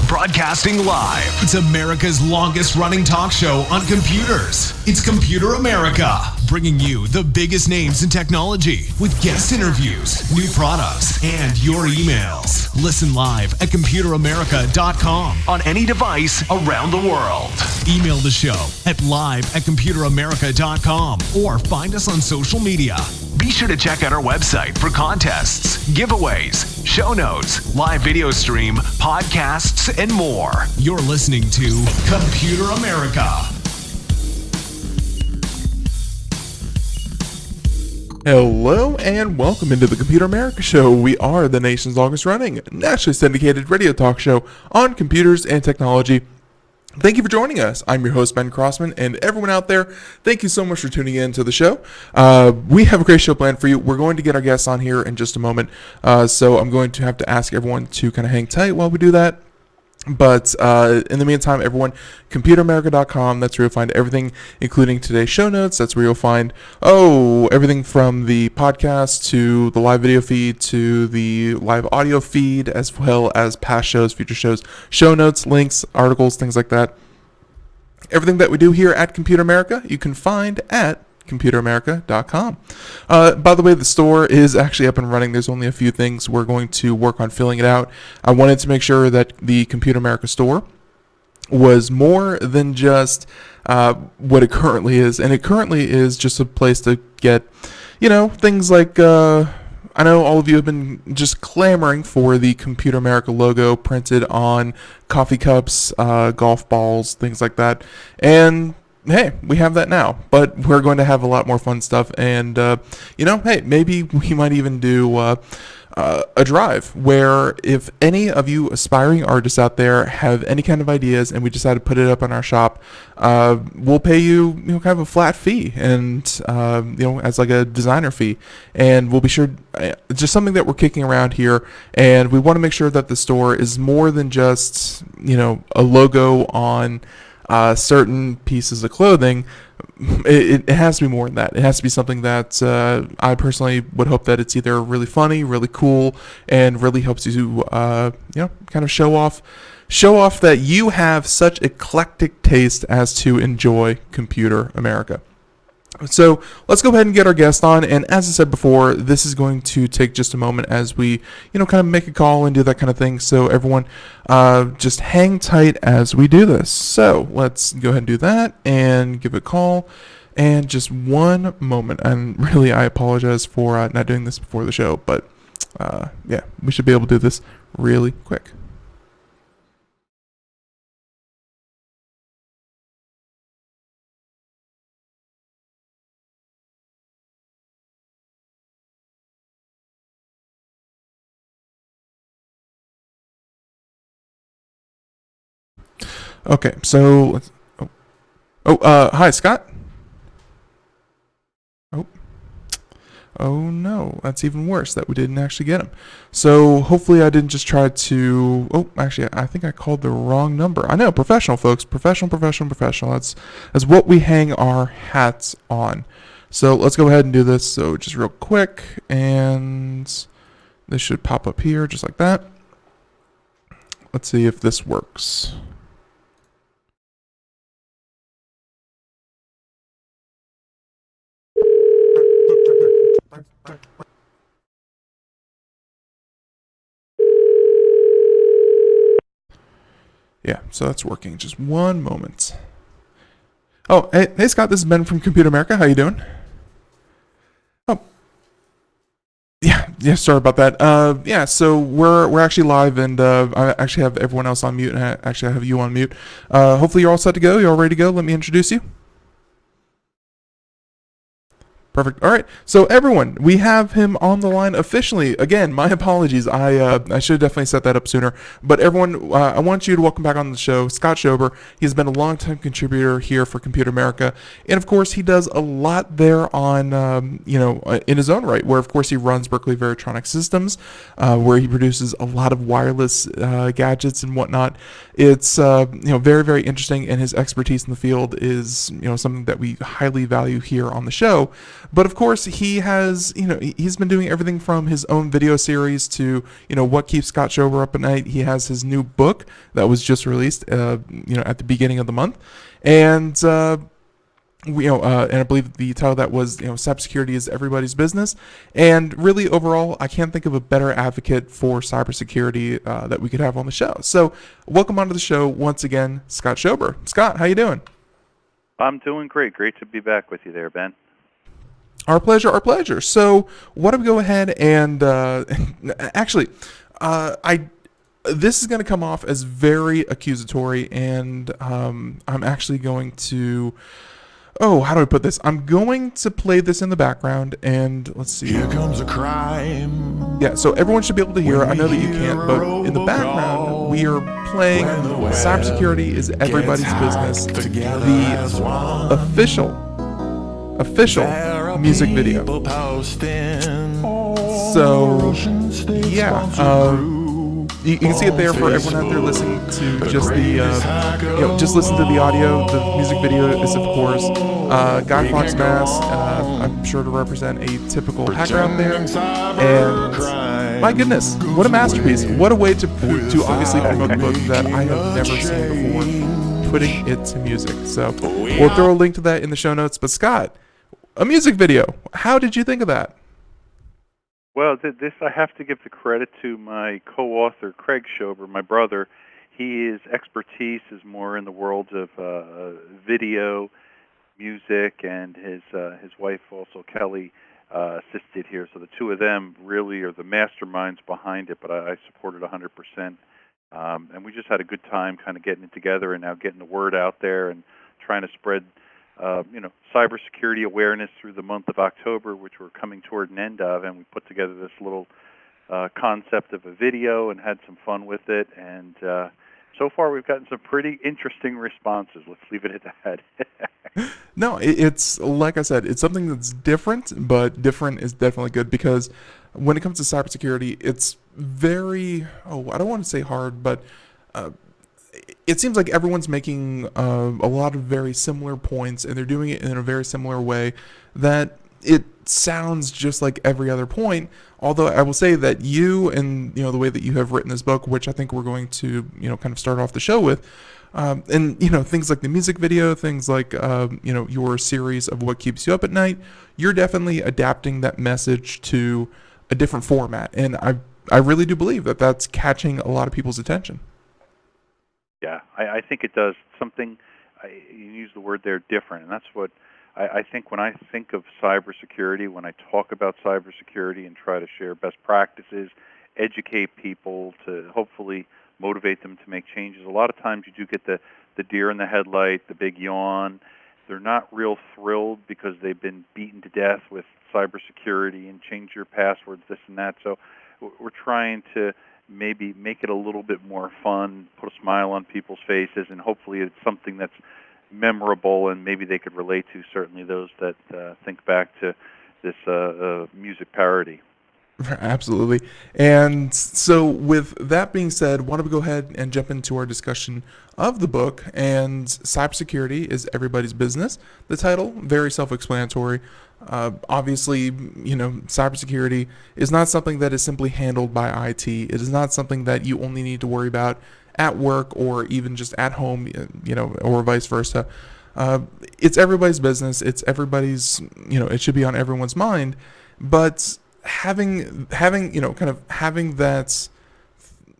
Broadcasting live. It's America's longest running talk show on computers. It's Computer America, bringing you the biggest names in technology with guest interviews, new products, and your emails. Listen live at computeramerica.com on any device around the world. Email the show at live@computeramerica.com or find us on social media. Be sure to check out our website for contests, giveaways, show notes, live video stream, podcasts, and more. You're listening to Computer America. Hello and welcome into the Computer America Show. We are the nation's longest running, nationally syndicated radio talk show on computers and technology. Thank you for joining us. I'm your host, Ben Crossman, and everyone out there, thank you so much for tuning in to the show. We have a great show planned for you. We're going to get our guests on here in just a moment, so I'm going to have to ask everyone to kind of hang tight while we do that. But in the meantime, everyone, computeramerica.com, that's where you'll find everything, including today's show notes. That's where you'll find, everything from the podcast to the live video feed to the live audio feed, as well as past shows, future shows, show notes, links, articles, things like that. Everything that we do here at Computer America, you can find at computeramerica.com. By the way, the store is actually up and running. There's only a few things. We're going to work on filling it out. I wanted to make sure that the Computer America store was more than just what it currently is. And it currently is just a place to get, things like, I know all of you have been just clamoring for the Computer America logo printed on coffee cups, golf balls, things like that. And hey, we have that now, but we're going to have a lot more fun stuff. And, hey, maybe we might even do a drive where if any of you aspiring artists out there have any kind of ideas and we decide to put it up on our shop, we'll pay you, kind of a flat fee and, as like a designer fee. And we'll be sure, it's just something that we're kicking around here. And we want to make sure that the store is more than just, a logo on certain pieces of clothing. It has to be more than that. It has to be something that I personally would hope that it's either really funny, really cool, and really helps you, kind of show off that you have such eclectic taste as to enjoy Computer America. So let's go ahead and get our guest on. And as I said before, this is going to take just a moment as we, kind of make a call and do that kind of thing. So everyone, just hang tight as we do this. So let's go ahead and do that and give a call. And just one moment. And really, I apologize for not doing this before the show. But we should be able to do this really quick. Okay, so let's. Hi, Scott. Oh no, that's even worse that we didn't actually get him. So hopefully I didn't just try to. Actually, I think I called the wrong number. I know, professional, folks, professional. That's what we hang our hats on. So let's go ahead and do this. So just real quick, and this should pop up here just like that. Let's see if this works. Yeah, so that's working. Just one moment. Oh, hey Scott, this is Ben from Computer America. How you doing? Oh, Yeah, sorry about that. Yeah, so we're actually live, and I actually have everyone else on mute, and I have you on mute. Hopefully you're all set to go. You're all ready to go. Let me introduce you. Perfect. All right. So everyone, we have him on the line officially. Again, my apologies. I should have definitely set that up sooner. But everyone, I want you to welcome back on the show Scott Schober. He's been a longtime contributor here for Computer America, and of course, he does a lot there on in his own right. Where of course he runs Berkeley Varitronics Systems, where he produces a lot of wireless gadgets and whatnot. It's very, very interesting, and his expertise in the field is something that we highly value here on the show. But of course, he has, he's been doing everything from his own video series to, what keeps Scott Schober up at night. He has his new book that was just released, at the beginning of the month, and and I believe the title of that was, cybersecurity is everybody's business. And really, overall, I can't think of a better advocate for cybersecurity that we could have on the show. So, welcome onto the show once again, Scott Schober. Scott, how you doing? I'm doing great. Great to be back with you there, Ben. Our pleasure, our pleasure. So, why don't we go ahead and actually, this is going to come off as very accusatory, and I'm actually going to. Oh, how do I put this? I'm going to play this in the background, and let's see. Here comes a crime. Yeah, so everyone should be able to hear it. I know that you can't, but in the background, we are playing Cybersecurity is Everybody's Business, the official music video. So, yeah, you can see it there for everyone out there listening to just the, just listen to the audio. The music video is, of course, Guy Fawkes mask. I'm sure to represent a typical hacker out there. And my goodness, what a masterpiece! What a way to obviously promote a book that I have never seen before. Putting it to music. So we'll throw a link to that in the show notes. But Scott, a music video. How did you think of that? Well, this I have to give the credit to my co-author, Craig Schober, my brother. His expertise is more in the world of video, music, and his wife also, Kelly, assisted here. So the two of them really are the masterminds behind it, but I support it 100%. And we just had a good time kind of getting it together and now getting the word out there and trying to spread cybersecurity awareness through the month of October, which we're coming toward an end of, and we put together this little concept of a video and had some fun with it, and so far we've gotten some pretty interesting responses. Let's leave it at that. No, it's like I said, it's something that's different, but different is definitely good because when it comes to cybersecurity, it's very, I don't want to say hard, but it seems like everyone's making a lot of very similar points, and they're doing it in a very similar way that it sounds just like every other point. Although I will say that you and the way that you have written this book, which I think we're going to kind of start off the show with, and things like the music video, things like your series of What Keeps You Up at Night, you're definitely adapting that message to a different format, and I really do believe that that's catching a lot of people's attention. Yeah, I think it does something. You use the word there, different, and that's what I think when I think of cybersecurity, when I talk about cybersecurity and try to share best practices, educate people to hopefully motivate them to make changes. A lot of times you do get the deer in the headlight, the big yawn. They're not real thrilled because they've been beaten to death with cybersecurity and change your passwords, this and that. So we're trying to maybe make it a little bit more fun, put a smile on people's faces, and hopefully it's something that's memorable and maybe they could relate to, certainly those that think back to this music parody. Absolutely. And so with that being said, why don't we go ahead and jump into our discussion of the book. And Cybersecurity is Everybody's Business. The title, very self-explanatory. Obviously, cybersecurity is not something that is simply handled by IT. It is not something that you only need to worry about at work or even just at home, or vice versa. It's everybody's business. It's everybody's, it should be on everyone's mind. But having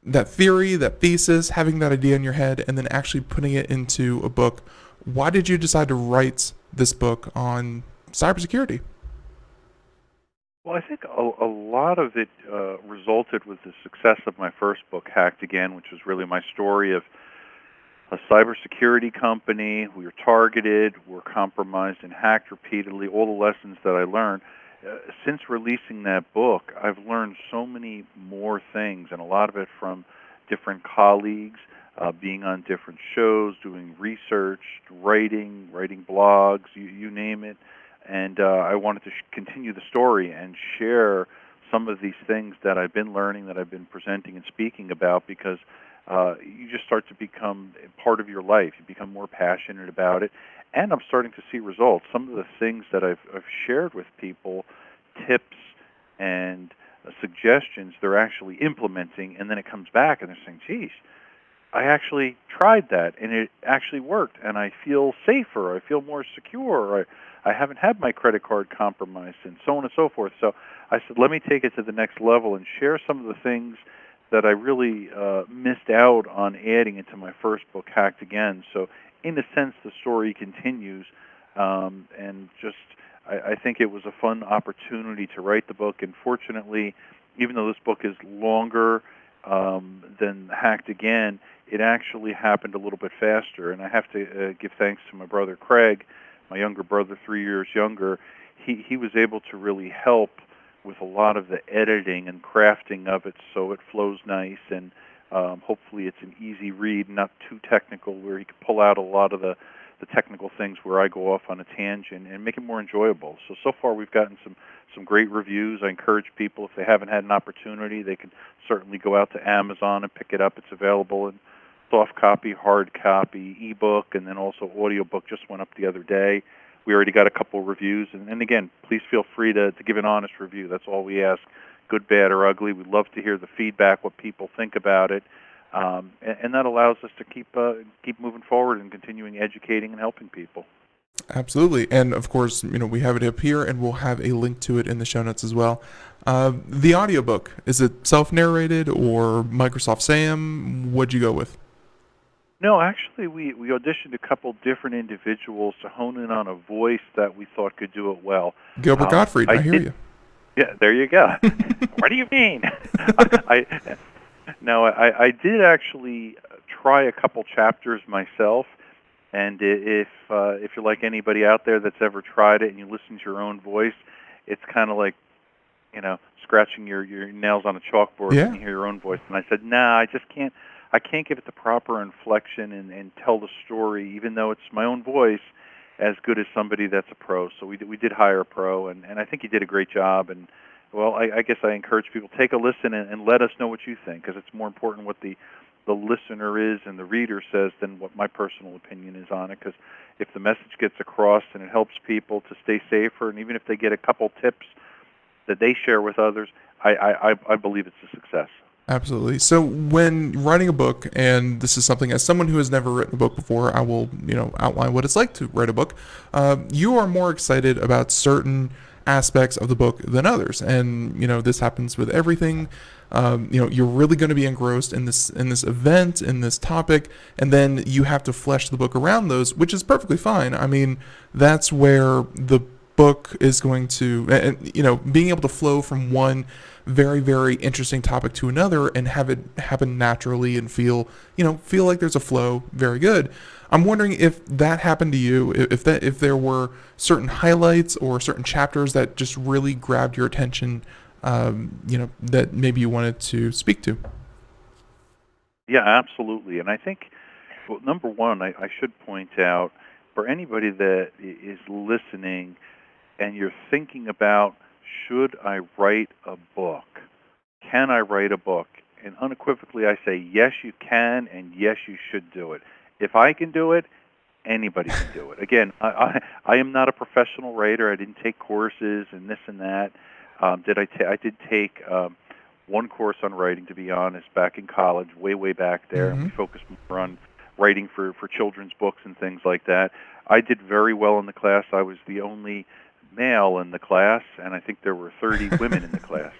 that theory, that thesis, having that idea in your head, and then actually putting it into a book, why did you decide to write this book on cybersecurity? Well, I think a lot of it resulted with the success of my first book, Hacked Again, which was really my story of a cybersecurity company. We were targeted, were compromised, and hacked repeatedly. All the lessons that I learned. Since releasing that book, I've learned so many more things, and a lot of it from different colleagues, being on different shows, doing research, writing blogs, you name it. And I wanted to continue the story and share some of these things that I've been learning, that I've been presenting and speaking about, because you just start to become part of your life. You become more passionate about it. And I'm starting to see results. Some of the things that I've shared with people, tips and suggestions, they're actually implementing, and then it comes back and they're saying, geez, I actually tried that, and it actually worked, and I feel safer, I feel more secure, I haven't had my credit card compromised, and so on and so forth. So I said, let me take it to the next level and share some of the things that I really missed out on adding into my first book, Hacked Again. So in a sense, the story continues, and just I think it was a fun opportunity to write the book. And fortunately, even though this book is longer than Hacked Again, it actually happened a little bit faster. And I have to give thanks to my brother Craig, my younger brother, 3 years younger. He was able to really help with a lot of the editing and crafting of it, so it flows nice, and hopefully it's an easy read, not too technical, where he can pull out a lot of the technical things where I go off on a tangent and make it more enjoyable. So far we've gotten some great reviews. I encourage people, if they haven't had an opportunity, they can certainly go out to Amazon and pick it up. It's available in soft copy, hard copy, ebook, and then also audiobook just went up the other day. We already got a couple of reviews, and again, please feel free to give an honest review. That's all we ask, good, bad, or ugly. We'd love to hear the feedback, what people think about it, and that allows us to keep moving forward and continuing educating and helping people. Absolutely. And of course, we have it up here, and we'll have a link to it in the show notes as well. The audiobook, is it self-narrated or Microsoft Sam? What'd you go with? No, actually, we auditioned a couple different individuals to hone in on a voice that we thought could do it well. Gilbert Gottfried, I hear you. Yeah, there you go. What do you mean? I did actually try a couple chapters myself, and if you're like anybody out there that's ever tried it and you listen to your own voice, it's kind of like, scratching your nails on a chalkboard when you hear your own voice. And I said, nah, I just can't. I can't give it the proper inflection and tell the story, even though it's my own voice, as good as somebody that's a pro. So we did hire a pro, and I think he did a great job. And, well, I guess I encourage people, take a listen and let us know what you think, because it's more important what the listener is and the reader says than what my personal opinion is on it. Because if the message gets across and it helps people to stay safer, and even if they get a couple tips that they share with others, I believe it's a success. Absolutely. So when writing a book, and this is something as someone who has never written a book before, I will, outline what it's like to write a book. You are more excited about certain aspects of the book than others, and this happens with everything. You're really going to be engrossed in this event, in this topic, and then you have to flesh the book around those, which is perfectly fine. I mean, that's where the book is going to, being able to flow from one very, very interesting topic to another and have it happen naturally and feel like there's a flow. Very good. I'm wondering if that happened to you, if there were certain highlights or certain chapters that just really grabbed your attention, that maybe you wanted to speak to. Yeah, absolutely. And I think, well, number one, I should point out, for anybody that is listening and you're thinking about, should I write a book? Can I write a book? And unequivocally, I say, yes, you can, and yes, you should do it. If I can do it, anybody can do it. Again, I am not a professional writer. I didn't take courses and this and that. I did take one course on writing, to be honest, back in college, way back there, and we focused more on writing for children's books and things like that. I did very well in the class. I was the only male in the class, and I think there were 30 women in the class.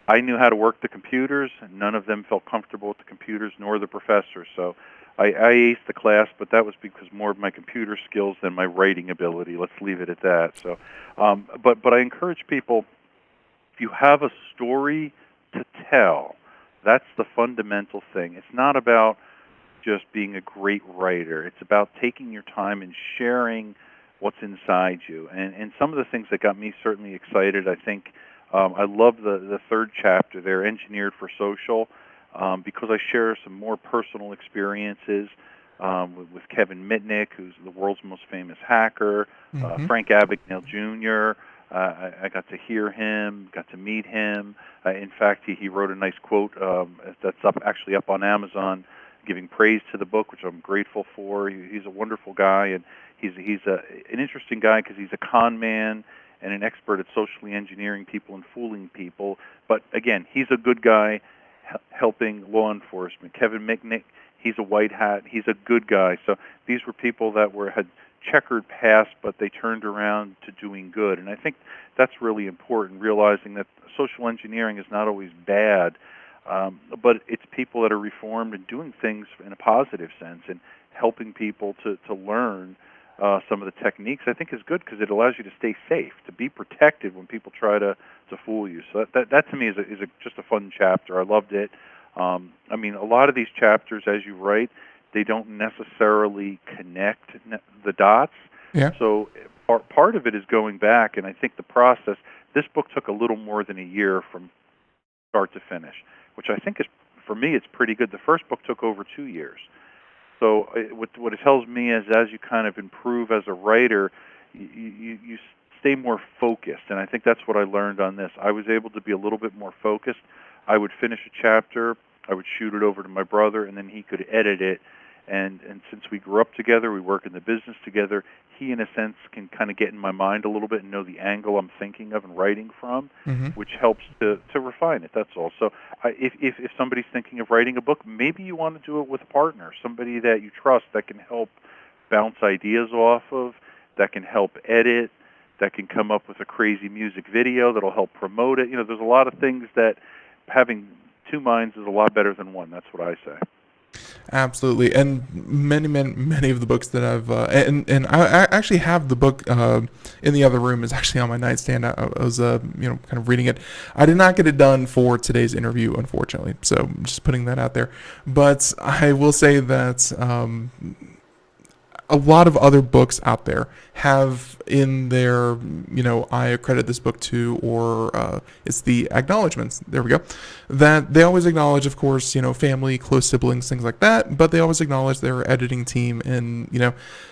I knew how to work the computers, and none of them felt comfortable with the computers, nor the professor. So I aced the class, but that was because more of my computer skills than my writing ability. Let's leave it at that. So, but I encourage people, if you have a story to tell, that's the fundamental thing. It's not about just being a great writer. It's about taking your time and sharing what's inside you. And some of the things that got me certainly excited, I think, I love the third chapter there, Engineered for Social, because I share some more personal experiences with Kevin Mitnick, who's the world's most famous hacker, Frank Abagnale Jr., I got to hear him, got to meet him. In fact, he wrote a nice quote that's actually up on Amazon, giving praise to the book, which I'm grateful for. He's a wonderful guy, and he's an interesting guy because he's a con man and an expert at socially engineering people and fooling people. But again, he's a good guy helping law enforcement. Kevin Mitnick, he's a white hat. He's a good guy. So these were people that had checkered past, but they turned around to doing good. And I think that's really important, realizing that social engineering is not always bad, but it's people that are reformed and doing things in a positive sense and helping people to learn some of the techniques, I think is good because it allows you to stay safe, to be protected when people try to fool you. So that to me is just a fun chapter. I loved it. I mean, a lot of these chapters, as you write, they don't necessarily connect the dots. Yeah. So part of it is going back, and I think the process, this book took a little more than a year from start to finish, which I think is, for me, it's pretty good. The first book took over 2 years. So what it tells me is as you kind of improve as a writer, you stay more focused, and I think that's what I learned on this. I was able to be a little bit more focused. I would finish a chapter, I would shoot it over to my brother, and then he could edit it. And since we grew up together, we work in the business together, he, in a sense, can kind of get in my mind a little bit and know the angle I'm thinking of and writing from, which helps to refine it, that's all. So if somebody's thinking of writing a book, maybe you want to do it with a partner, somebody that you trust that can help bounce ideas off of, that can help edit, that can come up with a crazy music video that'll help promote it. You know, there's a lot of things that having two minds is a lot better than one. That's what I say. Absolutely, and many of the books that I've and I actually have the book in the other room. Is actually on my nightstand. I was kind of reading it. I did not get it done for today's interview, unfortunately. So just putting that out there. But I will say that a lot of other books out there have in their, I accredit this book to, or it's the acknowledgments, there we go, that they always acknowledge, of course, family, close siblings, things like that, but they always acknowledge their editing team and,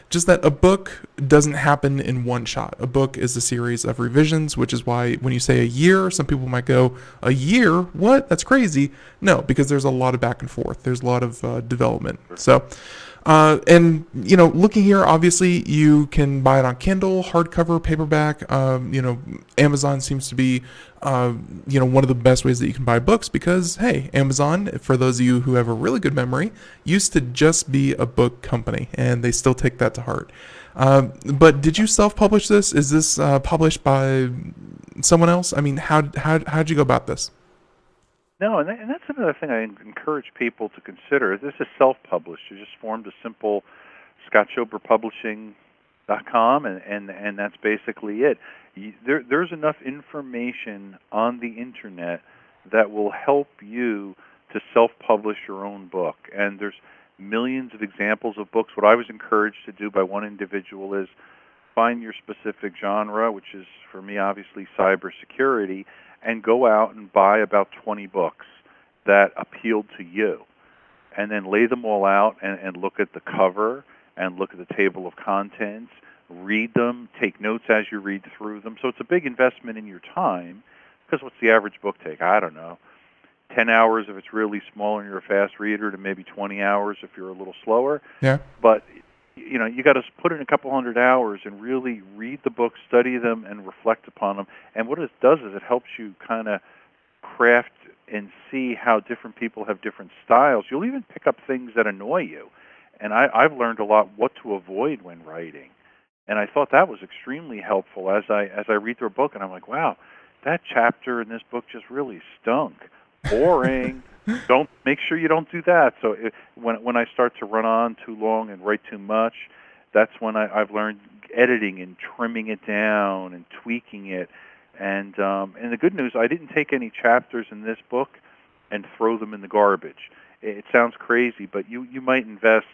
just that a book doesn't happen in one shot. A book is a series of revisions, which is why when you say a year, some people might go, a year? What? That's crazy. No, because there's a lot of back and forth. There's a lot of development. So, and looking here, obviously you can buy it on Kindle, hardcover, paperback. Amazon seems to be, one of the best ways that you can buy books because, hey, Amazon, for those of you who have a really good memory, used to just be a book company, and they still take that to heart. But did you self-publish this? Is this published by someone else? I mean, how'd you go about this? No, and that's another thing I encourage people to consider. This is self-published. You just formed a simple ScottSchoberPublishing.com, and that's basically it. There's enough information on the Internet that will help you to self-publish your own book. And there's millions of examples of books. What I was encouraged to do by one individual is find your specific genre, which is, for me, obviously, cybersecurity, and go out and buy about 20 books that appealed to you. And then lay them all out and look at the cover and look at the table of contents, read them, take notes as you read through them. So it's a big investment in your time, because what's the average book take? I don't know. 10 hours if it's really small and you're a fast reader, to maybe 20 hours if you're a little slower. Yeah. But you got to put in a couple hundred hours and really read the books, study them, and reflect upon them. And what it does is it helps you kind of craft and see how different people have different styles. You'll even pick up things that annoy you. And I've learned a lot what to avoid when writing. And I thought that was extremely helpful as I read through a book, and I'm like, wow, that chapter in this book just really stunk. Boring. Don't make sure you don't do that. So when I start to run on too long and write too much, that's when I've learned editing and trimming it down and tweaking it. And the good news, I didn't take any chapters in this book and throw them in the garbage. It sounds crazy, but you might invest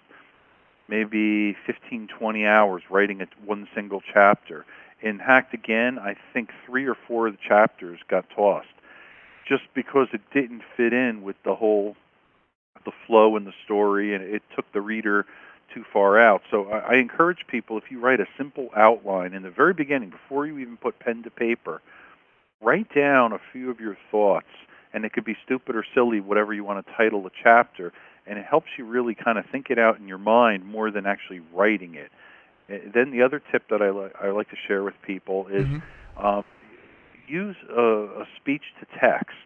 maybe 15, 20 hours writing one single chapter. In Hacked Again, I think 3 or 4 of the chapters got tossed just because it didn't fit in with the flow in the story, and it took the reader too far out. So I encourage people, if you write a simple outline in the very beginning, before you even put pen to paper, write down a few of your thoughts, and it could be stupid or silly, whatever you want to title the chapter, and it helps you really kind of think it out in your mind more than actually writing it. Then the other tip that I like to share with people is use a speech-to-text.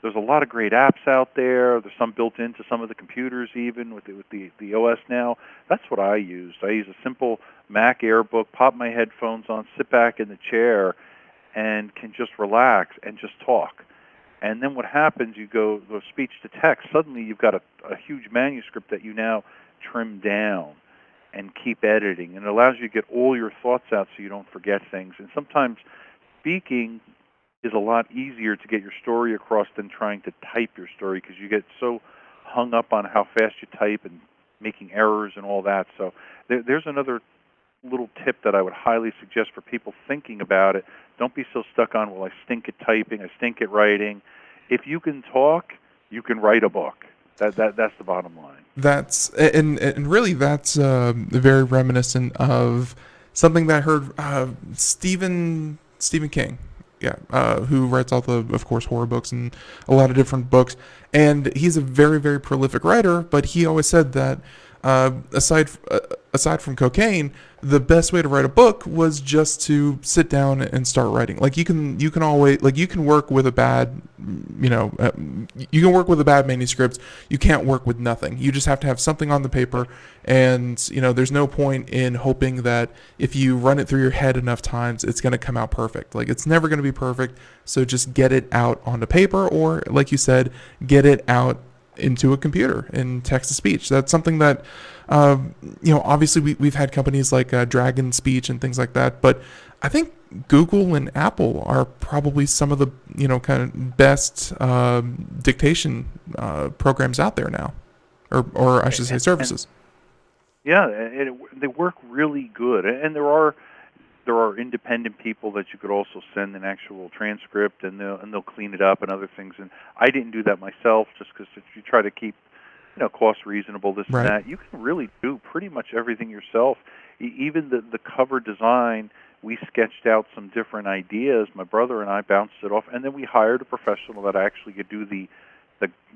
There's a lot of great apps out there. There's some built into some of the computers even with the OS now. That's what I used. I use a simple Mac Airbook, pop my headphones on, sit back in the chair, and can just relax and just talk. And then what happens, you go speech to text, suddenly you've got a huge manuscript that you now trim down and keep editing. And it allows you to get all your thoughts out so you don't forget things. And sometimes speaking is a lot easier to get your story across than trying to type your story, because you get so hung up on how fast you type and making errors and all that. So there's another little tip that I would highly suggest for people thinking about it. Don't be so stuck on, well, I stink at typing, I stink at writing. If you can talk, you can write a book. That's the bottom line. That's and really that's very reminiscent of something that I heard Stephen King, who writes all the, of course, horror books and a lot of different books. And he's a very, very prolific writer, but he always said that aside from cocaine, the best way to write a book was just to sit down and start writing. Like you can always, like, you can work with a bad, you can work with a bad manuscript. You can't work with nothing. You just have to have something on the paper, and there's no point in hoping that if you run it through your head enough times, it's going to come out perfect. Like, it's never going to be perfect. So just get it out onto paper, or like you said, get it out into a computer in text-to-speech. That's something that, obviously we've had companies like Dragon Speech and things like that, but I think Google and Apple are probably some of the, kind of best dictation programs out there now, or I should say services. They work really good, and there are independent people that you could also send an actual transcript, and they'll clean it up and other things. And I didn't do that myself, just because if you try to keep cost reasonable, this right. and that, you can really do pretty much everything yourself. Even the cover design, we sketched out some different ideas. My brother and I bounced it off, and then we hired a professional that actually could do the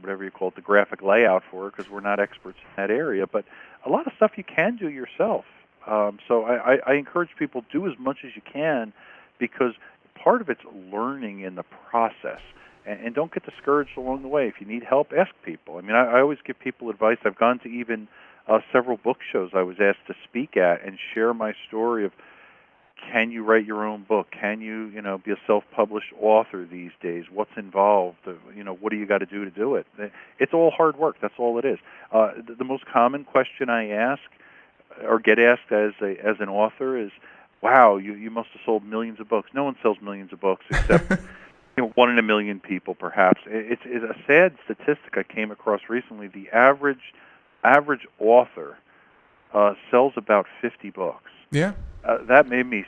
whatever you call it, the graphic layout for it, because we're not experts in that area. But a lot of stuff you can do yourself. So I encourage people, do as much as you can, because part of it's learning in the process. And don't get discouraged along the way. If you need help, ask people. I mean, I always give people advice. I've gone to even several book shows I was asked to speak at and share my story of, can you write your own book? Can you, be a self-published author these days? What's involved? What do you got to do it? It's all hard work. That's all it is. The most common question I ask or get asked as an author is, wow, you must have sold millions of books. No one sells millions of books except 1 in a million people, perhaps. It's a sad statistic I came across recently. The average author sells about 50 books. Yeah. That made me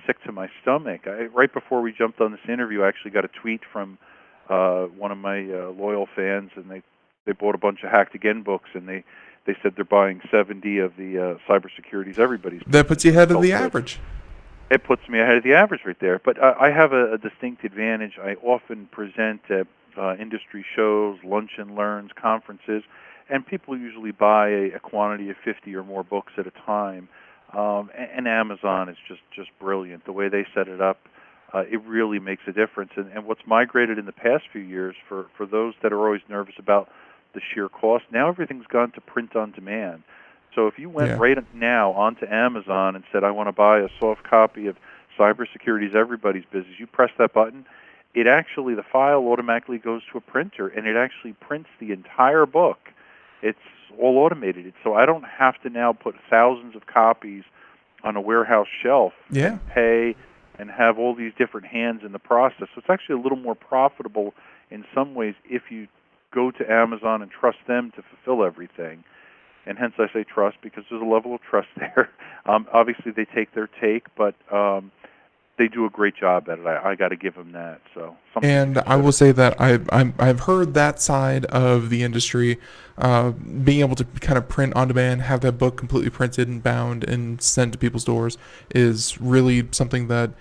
sick to my stomach. Right before we jumped on this interview, I actually got a tweet from one of my loyal fans, and they bought a bunch of Hacked Again books, and they said they're buying 70 of the Cybersecurity's Everybody's. That puts you ahead of the average. It puts me ahead of the average right there. But I have a distinct advantage. I often present at industry shows, lunch and learns, conferences, and people usually buy a quantity of 50 or more books at a time. And Amazon is just brilliant. The way they set it up, it really makes a difference. And what's migrated in the past few years, for those that are always nervous about the sheer cost, now everything's gone to print on demand. So if you went right now onto Amazon and said, I want to buy a soft copy of Cybersecurity's Everybody's Business, you press that button, the file automatically goes to a printer, and it actually prints the entire book. It's all automated. So I don't have to now put thousands of copies on a warehouse shelf and pay and have all these different hands in the process. So it's actually a little more profitable in some ways if you go to Amazon and trust them to fulfill everything. And hence I say trust, because there's a level of trust there. Obviously they take their take, but they do a great job at it. I got to give them that. So, and I will say that I've heard that side of the industry, being able to kind of print on demand, have that book completely printed and bound and sent to people's doors, is really something that,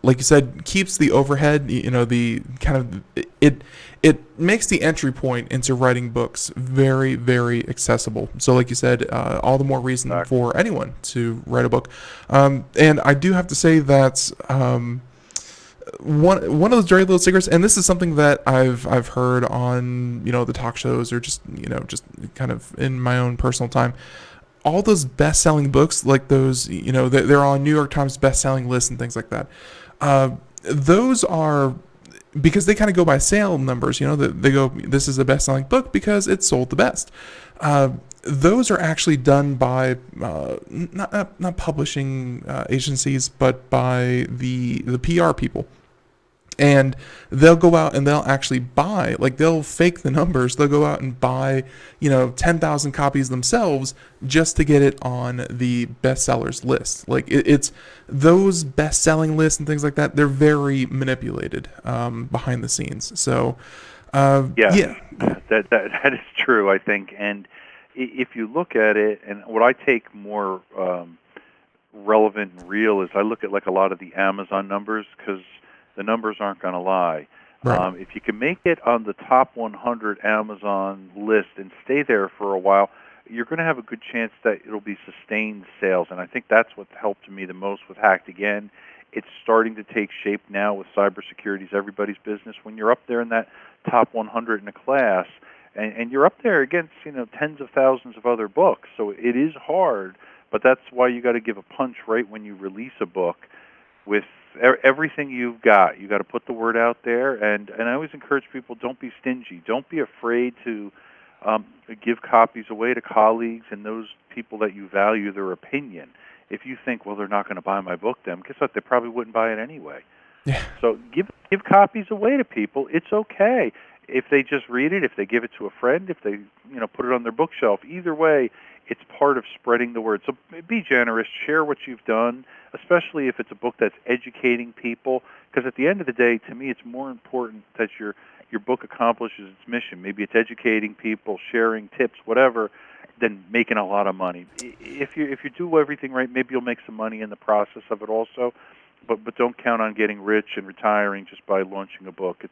like you said, keeps the overhead. The kind of it makes the entry point into writing books very, very accessible. So, like you said, all the more reason for anyone to write a book. And I do have to say that one of those dirty little secrets, and this is something that I've heard on the talk shows, or just kind of in my own personal time. All those best-selling books, like those, they're on New York Times best-selling lists and things like that. Those are because they kind of go by sale numbers. They go, this is a best-selling book because it sold the best. Those are actually done by not publishing agencies, but by the PR people. And they'll go out and they'll actually buy, like they'll fake the numbers. They'll go out and buy, 10,000 copies themselves just to get it on the bestsellers list. Like it's those best-selling lists and things like that. They're very manipulated behind the scenes. So yeah, that is true, I think. And if you look at it, and what I take more relevant and real is I look at like a lot of the Amazon numbers, because the numbers aren't going to lie. Right. If you can make it on the top 100 Amazon list and stay there for a while, you're going to have a good chance that it'll be sustained sales. And I think that's what helped me the most with Hacked Again. It's starting to take shape now with cybersecurity's everybody's business. When you're up there in that top 100 in a class, and you're up there against tens of thousands of other books, so it is hard. But that's why you got to give a punch right when you release a book with everything you've got. You got to put the word out there, and I always encourage people, don't be stingy. Don't be afraid to give copies away to colleagues and those people that you value their opinion. If you think, well, they're not going to buy my book, then guess what? They probably wouldn't buy it anyway. Yeah. So give copies away to people. It's okay if they just read it, if they give it to a friend, if they put it on their bookshelf. Either way, it's part of spreading the word. So be generous, share what you've done, especially if it's a book that's educating people, because at the end of the day, to me, it's more important that your book accomplishes its mission. Maybe it's educating people, sharing tips, whatever, than making a lot of money. If you do everything right, maybe you'll make some money in the process of it also, but don't count on getting rich and retiring just by launching a book.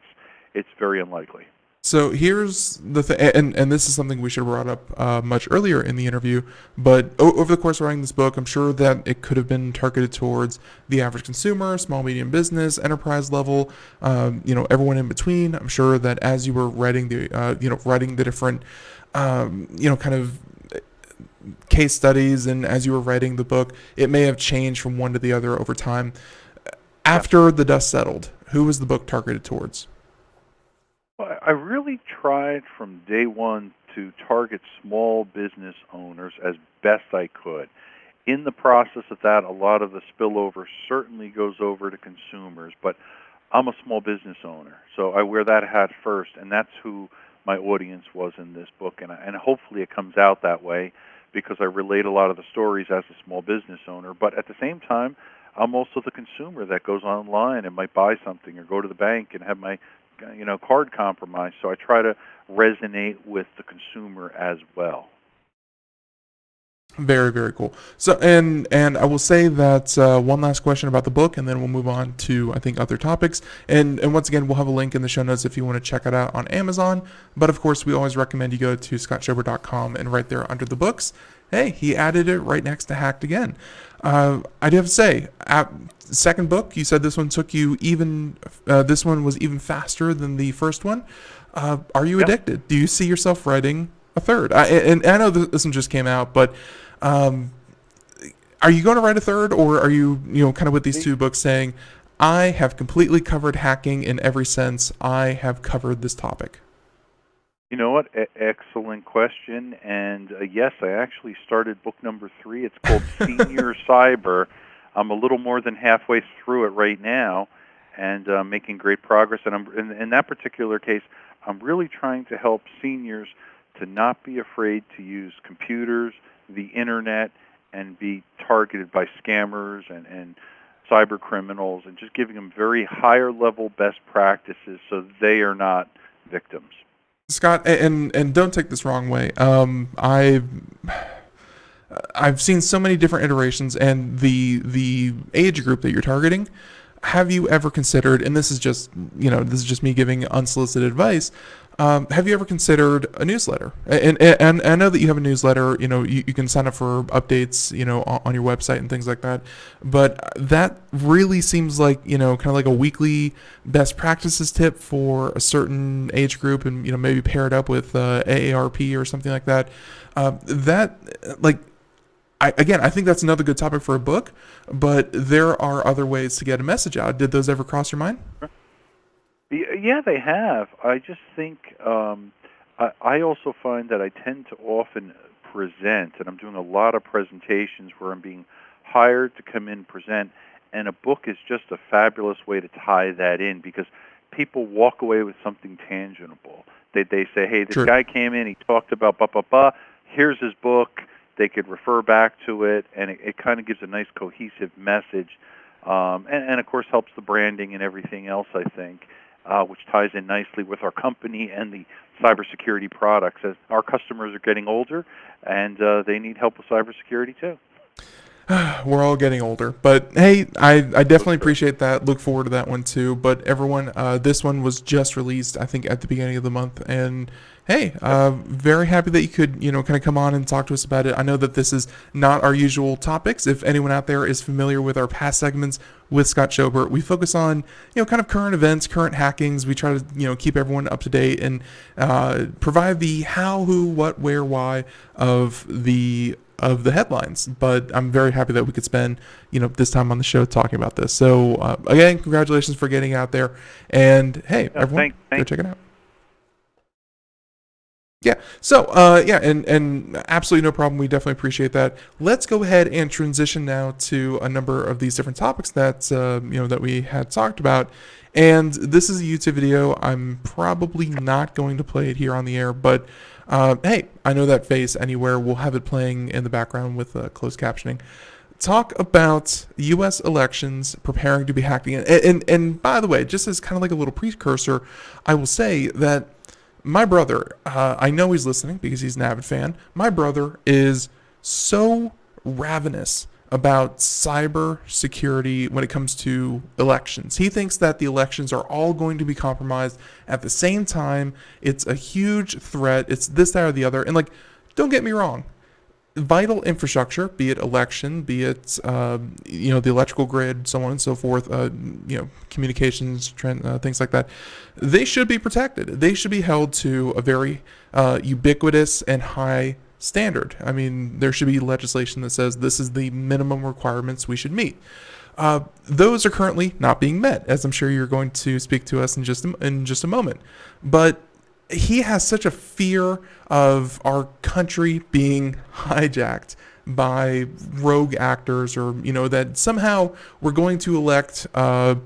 It's very unlikely. So here's the thing, and this is something we should have brought up much earlier in the interview, but over the course of writing this book, I'm sure that it could have been targeted towards the average consumer, small, medium business, enterprise level, everyone in between. I'm sure that as you were writing writing the different, kind of case studies, and as you were writing the book, it may have changed from one to the other over time. After the dust settled, who was the book targeted towards? Well, I really tried from day one to target small business owners as best I could. In the process of that, a lot of the spillover certainly goes over to consumers, but I'm a small business owner, so I wear that hat first, and that's who my audience was in this book, and hopefully it comes out that way, because I relate a lot of the stories as a small business owner, but at the same time, I'm also the consumer that goes online and might buy something or go to the bank and have my card compromised. So I try to resonate with the consumer as well. Very, very cool. So, and I will say that one last question about the book, and then we'll move on to, I think, other topics. And once again, we'll have a link in the show notes if you want to check it out on Amazon. But of course, we always recommend you go to scottschober.com, and right there under the books, hey, he added it right next to Hacked Again. I do have to say, second book, you said this one took you this one was even faster than the first one. Are you addicted? Do you see yourself writing a third? And I know this one just came out, but are you going to write a third, or are you, kind of with these two books saying, I have completely covered hacking in every sense. I have covered this topic? You know what? Excellent question. And yes, I actually started book number 3. It's called Senior Cyber. I'm a little more than halfway through it right now, and making great progress. And in that particular case, I'm really trying to help seniors to not be afraid to use computers, the internet, and be targeted by scammers and cyber criminals, and just giving them very higher level best practices so they are not victims. Scott, and don't take this wrong way. I've seen so many different iterations, and the age group that you're targeting. Have you ever considered? And this is just me giving unsolicited advice. Have you ever considered a newsletter? And I know that you have a newsletter. You can sign up for updates, on your website and things like that. But that really seems like, kind of like a weekly best practices tip for a certain age group, and maybe pair it up with AARP or something like that. I think that's another good topic for a book. But there are other ways to get a message out. Did those ever cross your mind? Yeah, they have. I just think I also find that I tend to often present, and I'm doing a lot of presentations where I'm being hired to come in and present, and a book is just a fabulous way to tie that in because people walk away with something tangible. They say, hey, this guy came in, he talked about blah, blah, blah, here's his book. They could refer back to it, and it kind of gives a nice cohesive message, and of course helps the branding and everything else, I think. Which ties in nicely with our company and the cybersecurity products. As our customers are getting older, and they need help with cybersecurity too. We're all getting older, but hey, I definitely appreciate that. Look forward to that one too. But everyone, this one was just released, I think, at the beginning of the month, and hey, very happy that you could, kind of come on and talk to us about it. I know that this is not our usual topics. If anyone out there is familiar with our past segments with Scott Schober, we focus on, kind of current events, current hackings. We try to, keep everyone up to date and provide the how, who, what, where, why of the headlines. But I'm very happy that we could spend, this time on the show talking about this. So again, congratulations for getting out there. And hey, everyone, go check it out. Yeah. So, and absolutely no problem. We definitely appreciate that. Let's go ahead and transition now to a number of these different topics that, that we had talked about. And this is a YouTube video. I'm probably not going to play it here on the air, but hey, I know that face anywhere. We'll have it playing in the background with closed captioning. Talk about U.S. elections preparing to be hacked again. And by the way, just as kind of like a little precursor, I will say that my brother, I know he's listening because he's an avid fan. My brother is so ravenous about cyber security when it comes to elections. He thinks that the elections are all going to be compromised at the same time. It's a huge threat. It's this, that, or the other. And don't get me wrong. Vital infrastructure, be it election, be it the electrical grid, so on and so forth, communications, things like that, they should be protected. They should be held to a very ubiquitous and high standard. I mean, there should be legislation that says this is the minimum requirements we should meet. Those are currently not being met, as I'm sure you're going to speak to us in just a moment. But he has such a fear of our country being hijacked by rogue actors, or that somehow we're going to elect a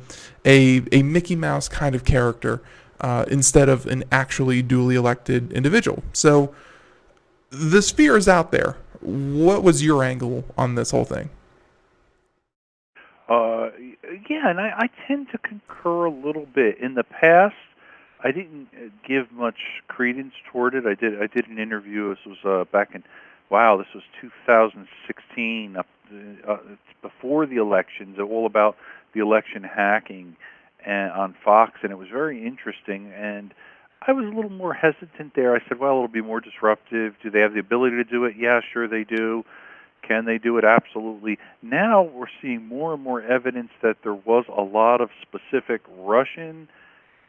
Mickey Mouse kind of character instead of an actually duly elected individual. So this fear is out there. What was your angle on this whole thing? Yeah, and I tend to concur a little bit. In the past, I didn't give much credence toward it. I did an interview. This was back in, this was 2016, before the elections, all about the election hacking on Fox, and it was very interesting. And I was a little more hesitant there. I said, well, it'll be more disruptive. Do they have the ability to do it? Yeah, sure they do. Can they do it? Absolutely. Now we're seeing more and more evidence that there was a lot of specific Russian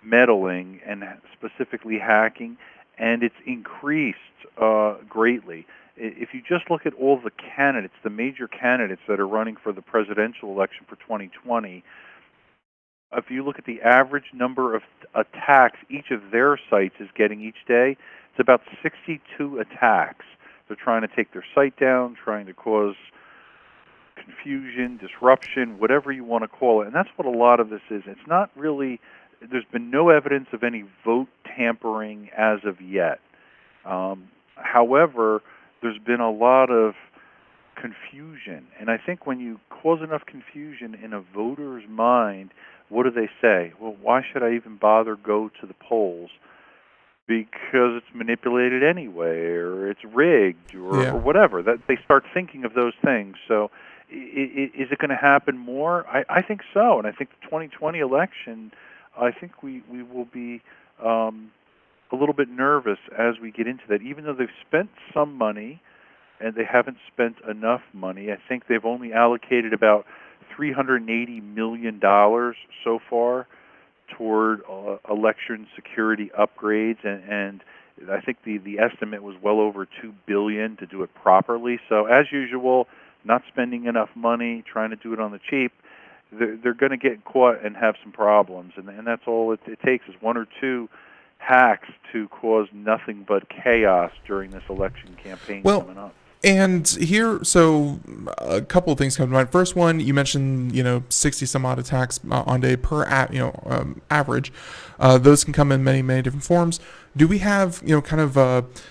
meddling and specifically hacking, and it's increased greatly. If you just look at all the candidates, the major candidates that are running for the presidential election for 2020, if you look at the average number of attacks each of their sites is getting each day, it's about 62 attacks. They're trying to take their site down, trying to cause confusion, disruption, whatever you want to call it. And that's what a lot of this is. It's not really, there's been no evidence of any vote tampering as of yet. However, there's been a lot of confusion. And I think when you cause enough confusion in a voter's mind, what do they say? Well, why should I even bother go to the polls? Because it's manipulated anyway, or it's rigged, or whatever. That they start thinking of those things. So is it going to happen more? I think so. And I think the 2020 election, I think we will be a little bit nervous as we get into that. Even though they've spent some money, and they haven't spent enough money. I think they've only allocated about $380 million so far toward election security upgrades, and I think the estimate was well over $2 billion to do it properly. So as usual, not spending enough money, trying to do it on the cheap, they're going to get caught and have some problems, and that's all it takes is one or two hacks to cause nothing but chaos during this election campaign coming up. And here, so a couple of things come to mind. First one, you mentioned, 60 some odd attacks on day per, average. Those can come in many, many different forms. Do we have,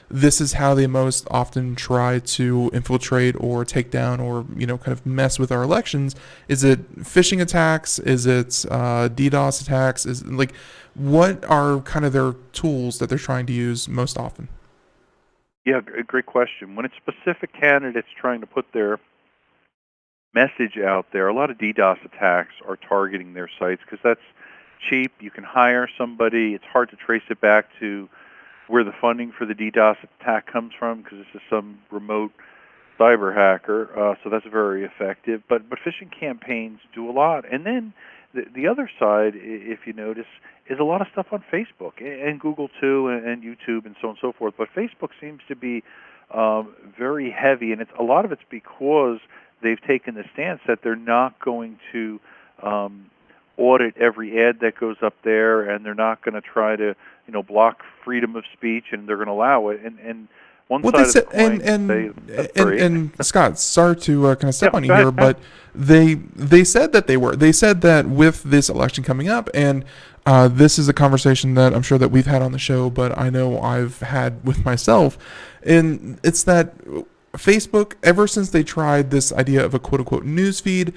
this is how they most often try to infiltrate or take down or, kind of mess with our elections? Is it phishing attacks? Is it DDoS attacks? What are kind of their tools that they're trying to use most often? Yeah, great question. When it's specific candidates trying to put their message out there, a lot of DDoS attacks are targeting their sites because that's cheap. You can hire somebody. It's hard to trace it back to where the funding for the DDoS attack comes from because this is some remote cyber hacker. So that's very effective. But phishing campaigns do a lot. And then the other side, if you notice, is a lot of stuff on Facebook and Google too, and YouTube and so on and so forth. But Facebook seems to be very heavy, and a lot of it's because they've taken the stance that they're not going to audit every ad that goes up there, and they're not going to try to block freedom of speech, and they're going to allow it. And one side of the coin, and Scott, sorry to kind of step on you here, but they said that they said that with this election coming up, and this is a conversation that I'm sure that we've had on the show, but I know I've had with myself, and it's that Facebook, ever since they tried this idea of a quote-unquote news feed,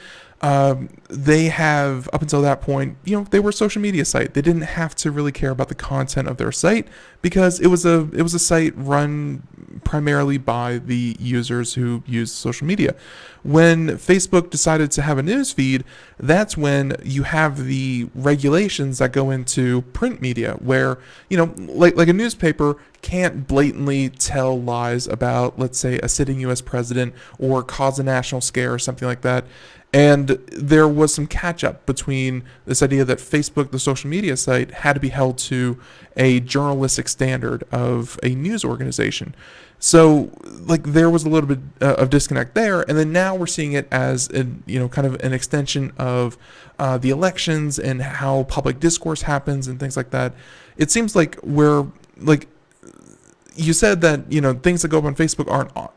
they have, up until that point, they were a social media site. They didn't have to really care about the content of their site because it was a site run primarily by the users who use social media. When Facebook decided to have a news feed, that's when you have the regulations that go into print media where, like a newspaper can't blatantly tell lies about, let's say, a sitting U.S. president or cause a national scare or something like that. And there was some catch-up between this idea that Facebook, the social media site, had to be held to a journalistic standard of a news organization. So, there was a little bit of disconnect there, and then now we're seeing it as kind of an extension of the elections and how public discourse happens and things like that. It seems like we're you said that things that go up on Facebook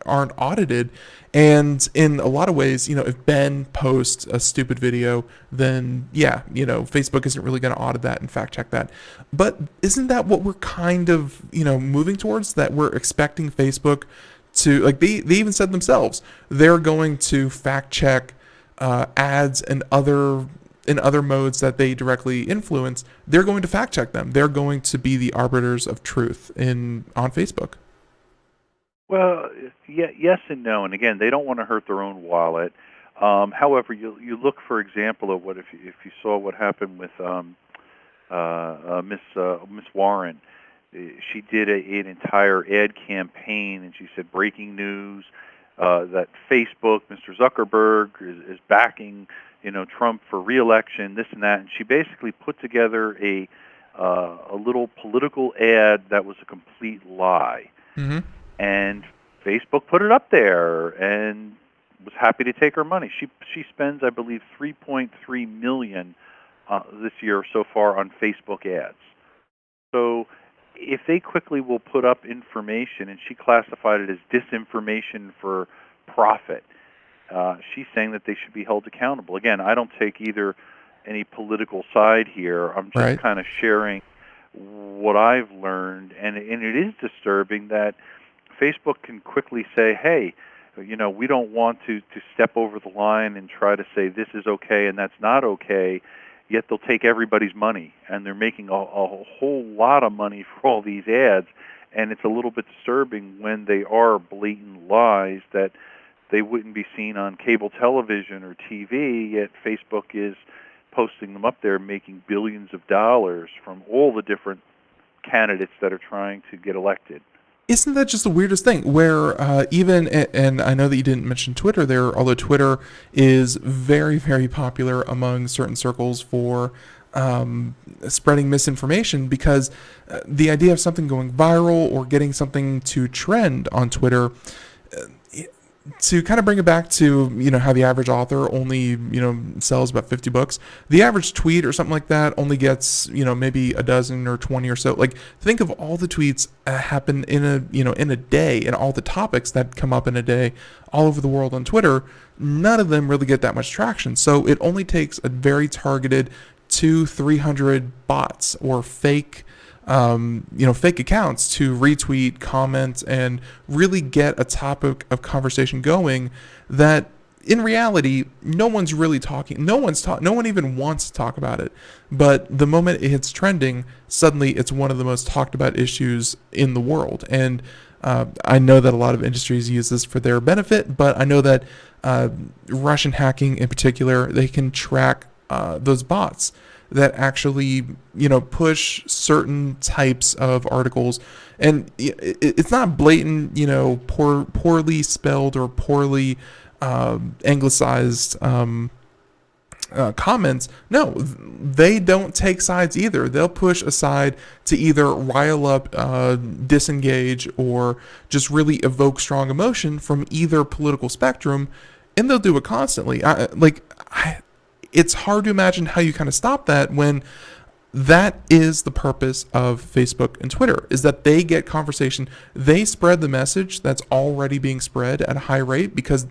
aren't audited, and in a lot of ways, if Ben posts a stupid video, then Facebook isn't really going to audit that and fact check that. But isn't that what we're kind of moving towards? That we're expecting Facebook to they even said themselves they're going to fact check ads and other modes that they directly influence. They're going to fact check them. They're going to be the arbiters of truth on Facebook. Well, yes and no. And again, they don't want to hurt their own wallet. However, you look, for example, at if you saw what happened with Miss Warren. She did an entire ad campaign, and she said breaking news that Facebook, Mr. Zuckerberg, is backing Trump for re-election, this and that, and she basically put together a little political ad that was a complete lie. Mm-hmm. And Facebook put it up there and was happy to take her money. She spends, I believe, $3.3 million this year so far on Facebook ads. So if they quickly will put up information, and she classified it as disinformation for profit, she's saying that they should be held accountable. Again, I don't take either any political side here. I'm just Right. kind of sharing what I've learned, and it is disturbing that Facebook can quickly say, hey, we don't want to step over the line and try to say this is okay and that's not okay, yet they'll take everybody's money, and they're making a whole lot of money for all these ads, and it's a little bit disturbing when they are blatant lies that they wouldn't be seen on cable television or TV, yet Facebook is posting them up there, making billions of dollars from all the different candidates that are trying to get elected. Isn't that just the weirdest thing? Where and I know that you didn't mention Twitter there, although Twitter is very, very popular among certain circles for spreading misinformation, because the idea of something going viral or getting something to trend on Twitter, to kind of bring it back to, how the average author only, sells about 50 books. The average tweet or something like that only gets, maybe a dozen or 20 or so. Like, think of all the tweets happen in a day, and all the topics that come up in a day all over the world on Twitter. None of them really get that much traction. So it only takes a very targeted 200-300 bots or fake accounts to retweet, comment, and really get a topic of conversation going that in reality, no one's really talking. No one even wants to talk about it. But the moment it hits trending, suddenly it's one of the most talked about issues in the world. And I know that a lot of industries use this for their benefit, but I know that Russian hacking in particular, they can track those bots that actually, push certain types of articles. And it's not blatant, poorly spelled or poorly anglicized comments. No, they don't take sides either. They'll push a side to either rile up, disengage, or just really evoke strong emotion from either political spectrum, and they'll do it constantly. It's hard to imagine how you kind of stop that when that is the purpose of Facebook and Twitter, is that they get conversation. They spread the message that's already being spread at a high rate because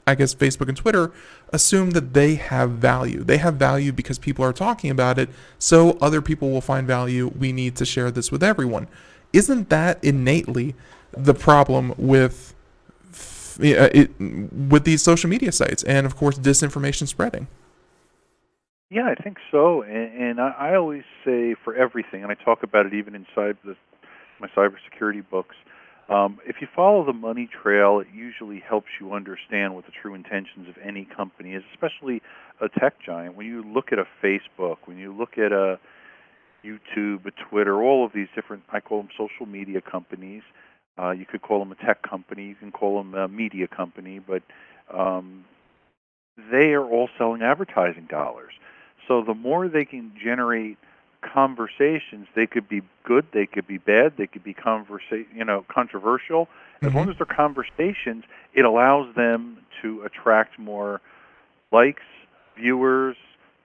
I guess Facebook and Twitter assume that they have value. They have value because people are talking about it, so other people will find value. We need to share this with everyone. Isn't that innately the problem with these social media sites and, of course, disinformation spreading? Yeah, I think so. And I always say for everything, and I talk about it even inside my cybersecurity books, if you follow the money trail, it usually helps you understand what the true intentions of any company is, especially a tech giant. When you look at a Facebook, when you look at a YouTube, a Twitter, all of these different, I call them social media companies. You could call them a tech company. You can call them a media company. But they are all selling advertising dollars. So the more they can generate conversations, they could be good, they could be bad, they could be controversial. As long as they're conversations, it allows them to attract more likes, viewers,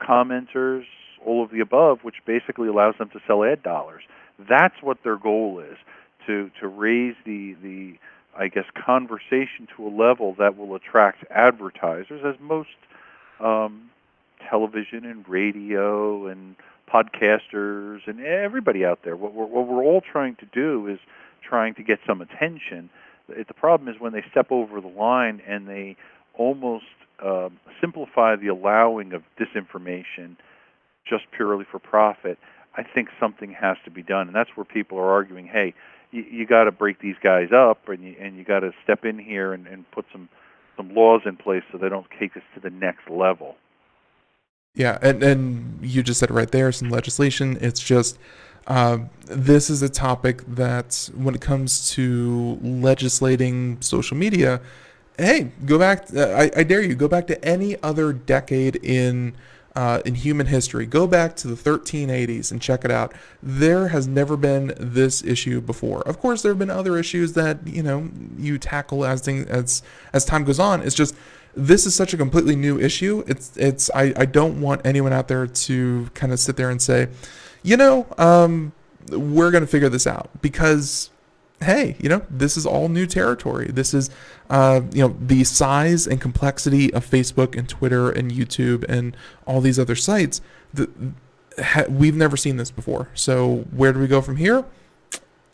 commenters, all of the above, which basically allows them to sell ad dollars. That's what their goal is, to raise the conversation to a level that will attract advertisers, as most television and radio and podcasters and everybody out there. What we're all trying to do is trying to get some attention. The problem is when they step over the line and they almost simplify the allowing of disinformation just purely for profit. I think something has to be done, and that's where people are arguing, hey, you got to break these guys up, and you got to step in here and put some laws in place so they don't take us to the next level. Yeah, and you just said it right there, some legislation. It's just, this is a topic that when it comes to legislating social media, hey, go back, I dare you, go back to any other decade in human history. Go back to the 1380s and check it out. There has never been this issue before. Of course, there have been other issues that, you tackle as time goes on. It's just, this is such a completely new issue. I don't want anyone out there to kind of sit there and say, we're going to figure this out, because hey, this is all new territory. This is, the size and complexity of Facebook and Twitter and YouTube and all these other sites. We've never seen this before. So where do we go from here?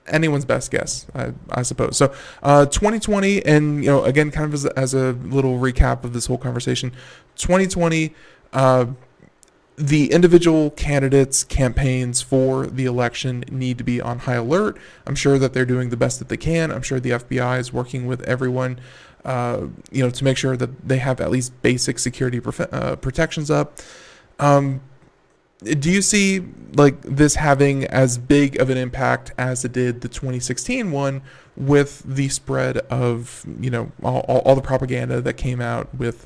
Anyone's best guess, I suppose. So 2020, and again, kind of as a little recap of this whole conversation, 2020, the individual candidates' campaigns for the election need to be on high alert. I'm sure that they're doing the best that they can. I'm sure the FBI is working with everyone, to make sure that they have at least basic security protections up. Do you see this having as big of an impact as it did the 2016 one, with the spread of all the propaganda that came out with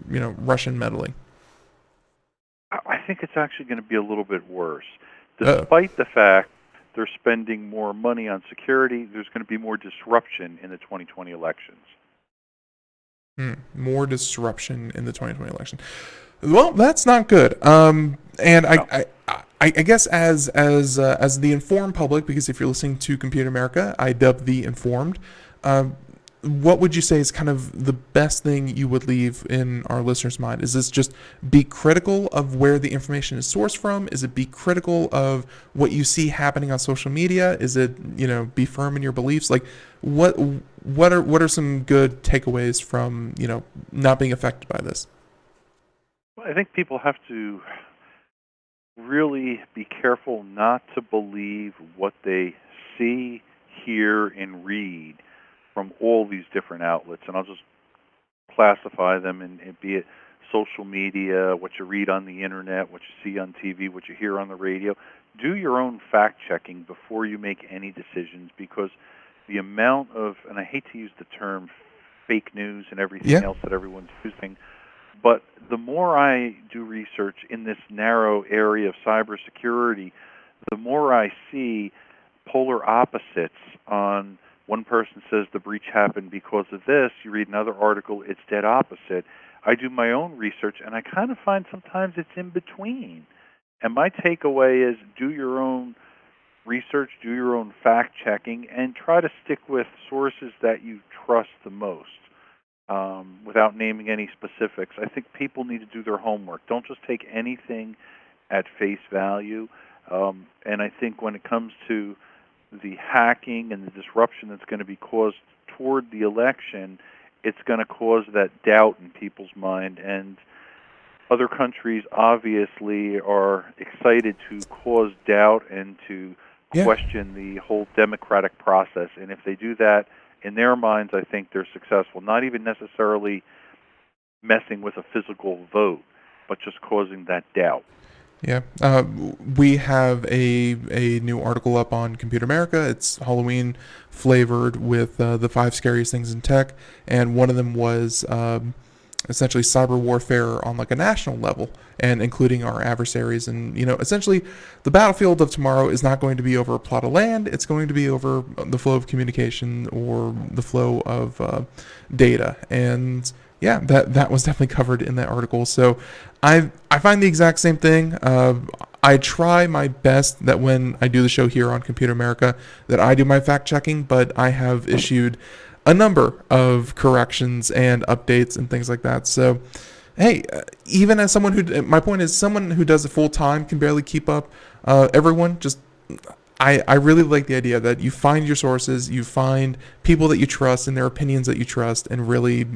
Russian meddling? I think it's actually going to be a little bit worse. Despite the fact they're spending more money on security, there's going to be more disruption in the 2020 elections. More disruption in the 2020 election. Well, that's not good. And no. I guess as the informed public, because if you're listening to Computer America, I dub the informed. What would you say is kind of the best thing you would leave in our listeners' mind? Is this just be critical of where the information is sourced from? Is it be critical of what you see happening on social media? Is it, be firm in your beliefs? What are some good takeaways from, not being affected by this? Well, I think people have to really be careful not to believe what they see, hear, and read from all these different outlets, and I'll just classify them in be it social media, what you read on the internet, what you see on TV, what you hear on the radio. Do your own fact-checking before you make any decisions, because the amount of, and I hate to use the term fake news and everything else that everyone's using, but the more I do research in this narrow area of cybersecurity, the more I see polar opposites on. One person says the breach happened because of this. You read another article, it's dead opposite. I do my own research, and I kind of find sometimes it's in between. And my takeaway is do your own research, do your own fact-checking, and try to stick with sources that you trust the most. Without naming any specifics, I think people need to do their homework. Don't just take anything at face value. And I think when it comes to the hacking and the disruption that's going to be caused toward the election, it's going to cause that doubt in people's mind. And other countries obviously are excited to cause doubt and to question the whole democratic process. And if they do that, in their minds, I think they're successful. Not even necessarily messing with a physical vote, but just causing that doubt. Yeah, we have a new article up on Computer America. It's Halloween flavored with the 5 scariest things in tech, and one of them was essentially cyber warfare on a national level, and including our adversaries. And essentially, the battlefield of tomorrow is not going to be over a plot of land. It's going to be over the flow of communication or the flow of data. And yeah, that was definitely covered in that article. So I find the exact same thing. I try my best that when I do the show here on Computer America that I do my fact checking, but I have issued a number of corrections and updates and things like that. So hey, even as someone who, my point is, someone who does it full time can barely keep up. Everyone just, I really like the idea that you find your sources, you find people that you trust and their opinions that you trust, and really,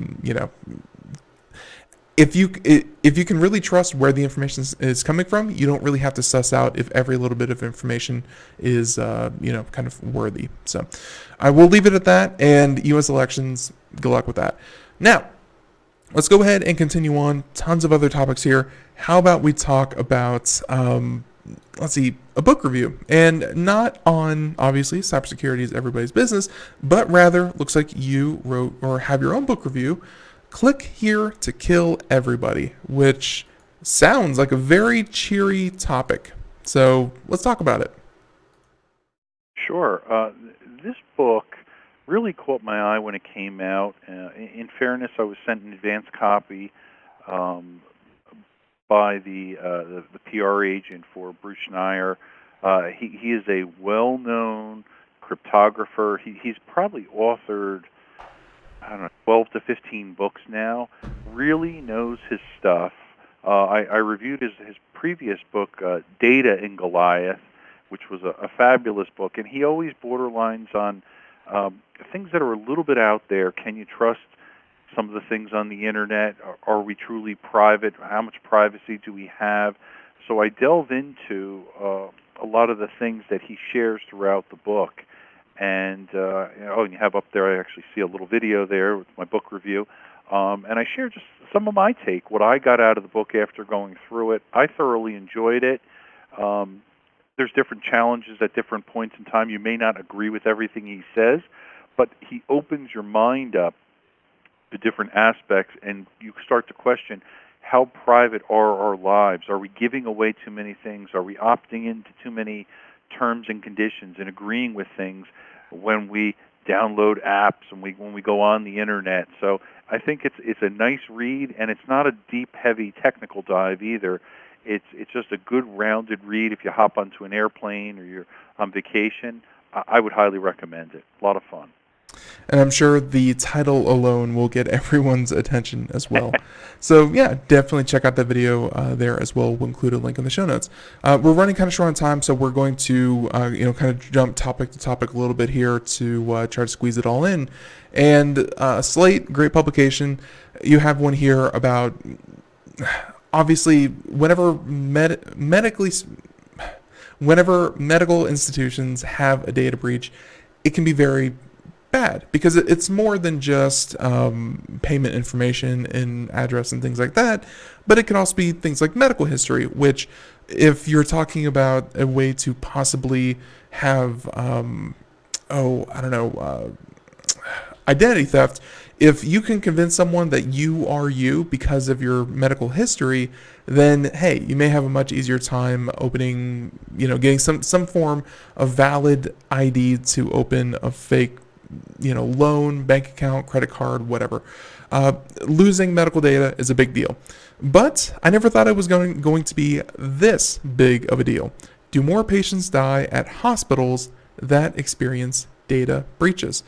if you can really trust where the information is coming from, you don't really have to suss out if every little bit of information is, kind of worthy. So I will leave it at that, and U.S. elections, good luck with that. Now, let's go ahead and continue on. Tons of other topics here. How about we talk about, a book review, and not on, obviously, cybersecurity is everybody's business, but rather looks like you wrote or have your own book review. Click Here to Kill Everybody, which sounds like a very cheery topic. So let's talk about it. Sure. This book really caught my eye when it came out. In fairness, I was sent an advance copy by the PR agent for Bruce Schneier. He is a well-known cryptographer. He's probably authored, I don't know, 12 to 15 books now. Really knows his stuff. I reviewed his previous book, Data in Goliath, which was a fabulous book, and he always borderlines on things that are a little bit out there. Can you trust some of the things on the internet? Are we truly private? How much privacy do we have? So I delve into a lot of the things that he shares throughout the book. And, and you have up there, I actually see a little video there with my book review. And I share just some of my take, what I got out of the book after going through it. I thoroughly enjoyed it. There's different challenges at different points in time. You may not agree with everything he says, but he opens your mind up to different aspects, and you start to question, how private are our lives? Are we giving away too many things? Are we opting into too many terms and conditions and agreeing with things when we download apps and when we go on the internet? So I think it's a nice read, and it's not a deep, heavy technical dive either. It's just a good, rounded read. If you hop onto an airplane or you're on vacation, I would highly recommend it. A lot of fun. And I'm sure the title alone will get everyone's attention as well. So yeah, definitely check out that video there as well. We'll include a link in the show notes. We're running kind of short on time, so we're going to kind of jump topic to topic a little bit here to try to squeeze it all in. And Slate, great publication. You have one here about, obviously, whenever medical institutions have a data breach, it can be very bad because it's more than just payment information and address and things like that, but it can also be things like medical history, which if you're talking about a way to possibly have identity theft, if you can convince someone that you are you because of your medical history, then hey, you may have a much easier time opening, getting some form of valid ID to open a fake loan, bank account, credit card, whatever. Losing medical data is a big deal. But I never thought it was going to be this big of a deal. Do more patients die at hospitals that experience data breaches?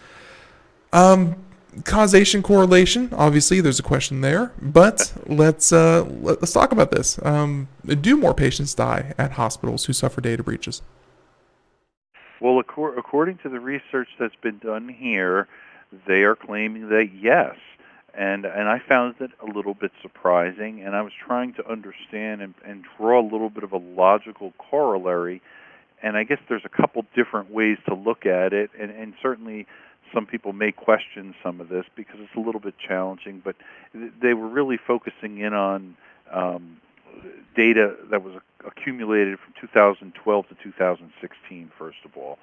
Causation, correlation, obviously there's a question there, but let's talk about this. Do more patients die at hospitals who suffer data breaches? Well, according to the research that's been done here, they are claiming that yes, and I found it a little bit surprising, and I was trying to understand and draw a little bit of a logical corollary, and I guess there's a couple different ways to look at it, and certainly some people may question some of this because it's a little bit challenging, but they were really focusing in on data that was accumulated from 2012 to 2016, first of all.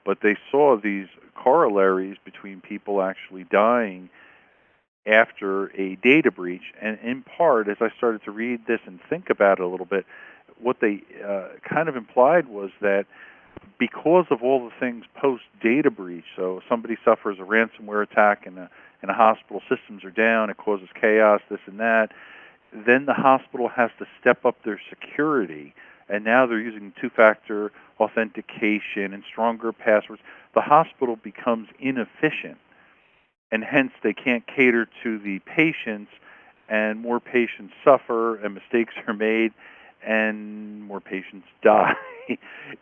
But they saw these corollaries between people actually dying after a data breach. And in part, as I started to read this and think about it a little bit, what they kind of implied was that because of all the things post-data breach, so somebody suffers a ransomware attack and a hospital, systems are down, it causes chaos, this and that, then the hospital has to step up their security, and now they're using two-factor authentication and stronger passwords. The hospital becomes inefficient, and hence they can't cater to the patients, and more patients suffer, and mistakes are made, and more patients die.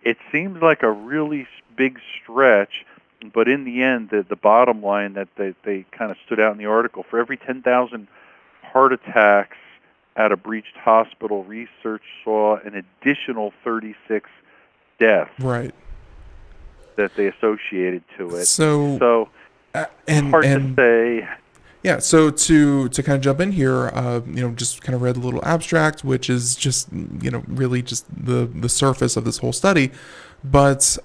It seems like a really big stretch, but in the end, the bottom line that they kind of stood out in the article, for every 10,000 heart attacks at a breached hospital, research saw an additional 36 deaths. Right. That they associated to it. So hard to say. Yeah, so to kind of jump in here, just kind of read a little abstract, which is just, really just the surface of this whole study. But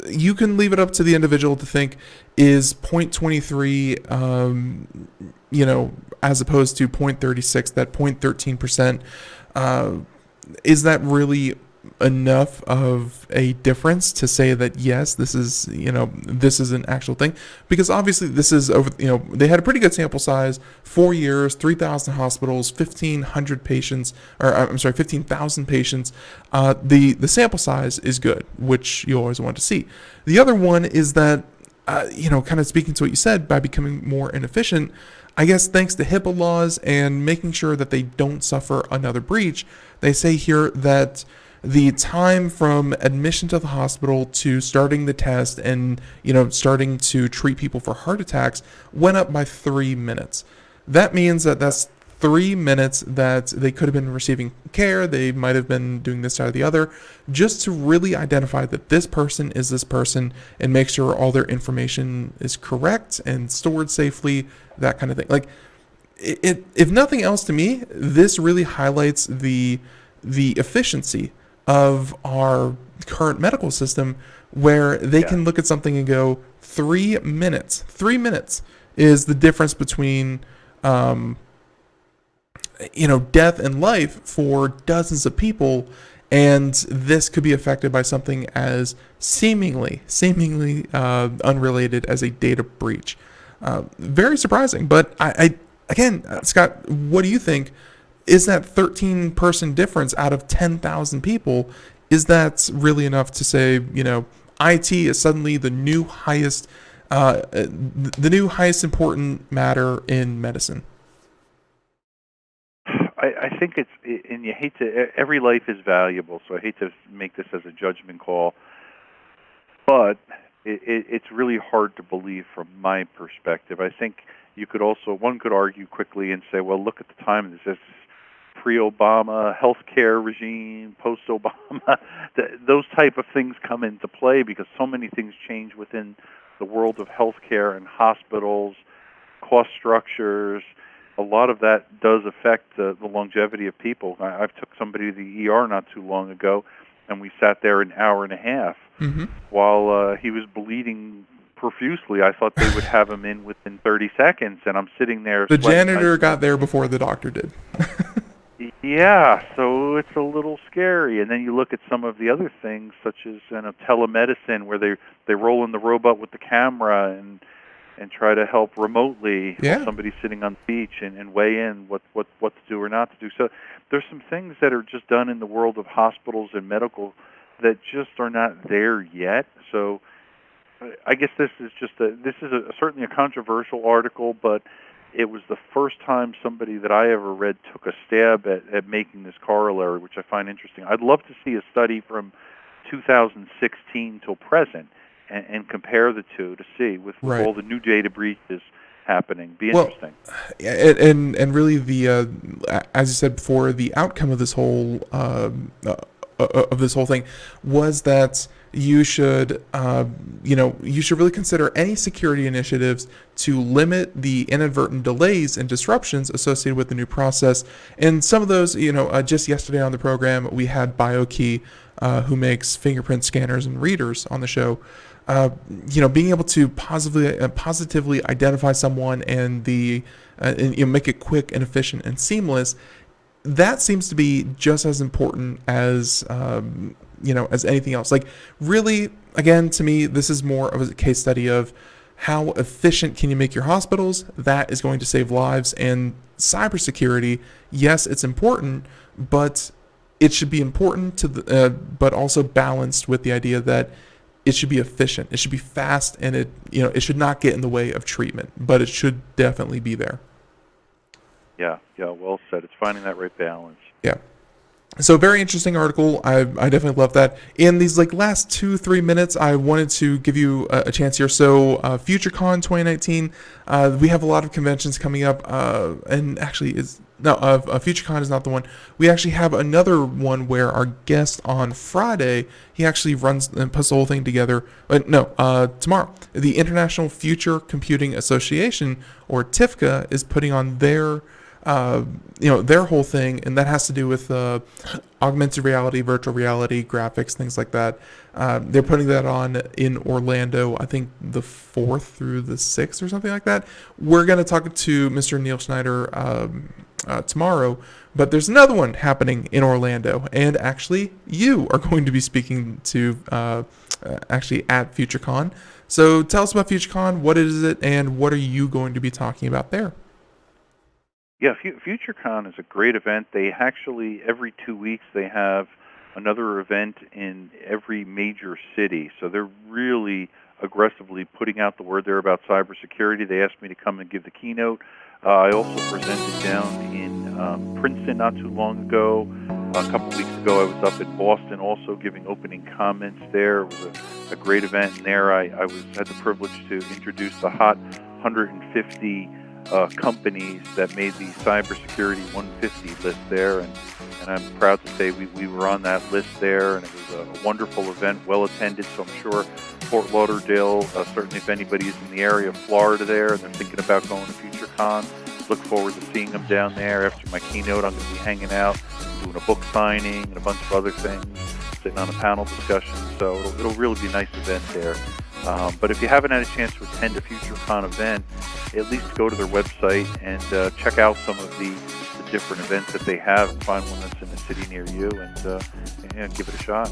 you can leave it up to the individual to think, is 0.23, as opposed to 0.36, that 0.13%, is that really enough of a difference to say that yes, this is an actual thing, because obviously this is over. They had a pretty good sample size, 4 years, 3,000 hospitals, 1,500 patients, or I'm sorry, 15,000 patients. The sample size is good, which you always want to see. The other one is that kind of speaking to what you said, by becoming more inefficient, I guess thanks to HIPAA laws and making sure that they don't suffer another breach, they say here that the time from admission to the hospital to starting the test and, starting to treat people for heart attacks went up by 3 minutes. That means that that's 3 minutes that they could have been receiving care. They might have been doing this, that, or the other, just to really identify that this person is this person and make sure all their information is correct and stored safely, that kind of thing. Like, if nothing else, to me, this really highlights the efficiency of our current medical system, where they can look at something and go, 3 minutes. 3 minutes is the difference between death and life for dozens of people, and this could be affected by something as seemingly unrelated as a data breach. Very surprising, but I again, Scott, what do you think? Is that 13-person difference out of 10,000 people, is that really enough to say, IT is suddenly the new highest important matter in medicine? I think and you hate to, every life is valuable, so I hate to make this as a judgment call, but it's really hard to believe from my perspective. I think one could argue quickly and say, well, look at the time. This is pre-Obama healthcare regime, post-Obama. Those type of things come into play because so many things change within the world of healthcare and hospitals, cost structures. A lot of that does affect the longevity of people. I've took somebody to the ER not too long ago, and we sat there an hour and a half while he was bleeding profusely. I thought they would have him in within 30 seconds, and I'm sitting there. The janitor got there before the doctor did. Yeah, so it's a little scary. And then you look at some of the other things, such as telemedicine, where they roll in the robot with the camera and try to help remotely while somebody's sitting on the beach and weigh in what to do or not to do. So there's some things that are just done in the world of hospitals and medical that just are not there yet. So I guess this is certainly a controversial article, but it was the first time somebody that I ever read took a stab at making this corollary, which I find interesting. I'd love to see a study from 2016 till present and compare the two to see with all the new data breaches happening. Be interesting. And really the as you said before, the outcome of this whole thing was that you should really consider any security initiatives to limit the inadvertent delays and disruptions associated with the new process. And some of those, just yesterday on the program, we had BioKey, who makes fingerprint scanners and readers, on the show. Being able to positively identify someone and make it quick and efficient and seamless, that seems to be just as important as as anything else. Like, really, again, to me, this is more of a case study of how efficient can you make your hospitals. That is going to save lives. And cybersecurity, yes, it's important, but it should be important but also balanced with the idea that it should be efficient, it should be fast, and it should not get in the way of treatment, but it should definitely be there. Yeah, well said. It's finding that right balance. Yeah. So very interesting article. I definitely love that. In these last 2-3 minutes, I wanted to give you a chance here. So FutureCon 2019, we have a lot of conventions coming up, and actually FutureCon is not the one. We actually have another one where our guest on Friday, he actually runs and puts the whole thing together. Tomorrow, the International Future Computing Association, or TIFCA, is putting on their their whole thing, and that has to do with augmented reality, virtual reality, graphics, things like that. They're putting that on in Orlando, I think the 4th through the 6th or something like that. We're going to talk to Mr. Neil Schneider tomorrow, but there's another one happening in Orlando, and actually you are going to be speaking to actually at FutureCon. So tell us about FutureCon, what is it, and what are you going to be talking about there? Yeah, FutureCon is a great event. They actually, every 2 weeks, they have another event in every major city. So they're really aggressively putting out the word there about cybersecurity. They asked me to come and give the keynote. I also presented down in Princeton not too long ago. A couple weeks ago, I was up in Boston also giving opening comments there. It was a great event. And there I had the privilege to introduce the hot 150 companies that made the Cybersecurity 150 list there, and I'm proud to say we were on that list there, and it was a wonderful event, well attended. So I'm sure Fort Lauderdale, certainly if anybody is in the area of Florida there and they're thinking about going to FutureCon, look forward to seeing them down there. After my keynote, I'm going to be hanging out, doing a book signing and a bunch of other things, sitting on a panel discussion. So it'll really be a nice event there. But if you haven't had a chance to attend a FutureCon event, at least go to their website and check out some of the different events that they have and find one that's in a city near you and give it a shot.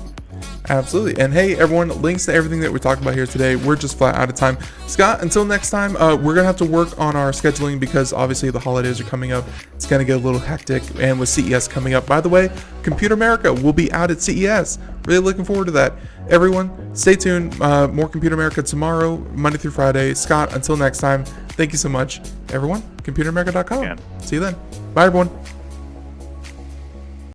Absolutely. And hey, everyone, links to everything that we talked about here today. We're just flat out of time. Scott, until next time, we're going to have to work on our scheduling because obviously the holidays are coming up. It's going to get a little hectic. And with CES coming up, by the way, Computer America will be out at CES. Really looking forward to that. Everyone, stay tuned. More Computer America tomorrow, Monday through Friday. Scott, until next time, thank you so much. Everyone, computeramerica.com. See you then. Bye, everyone.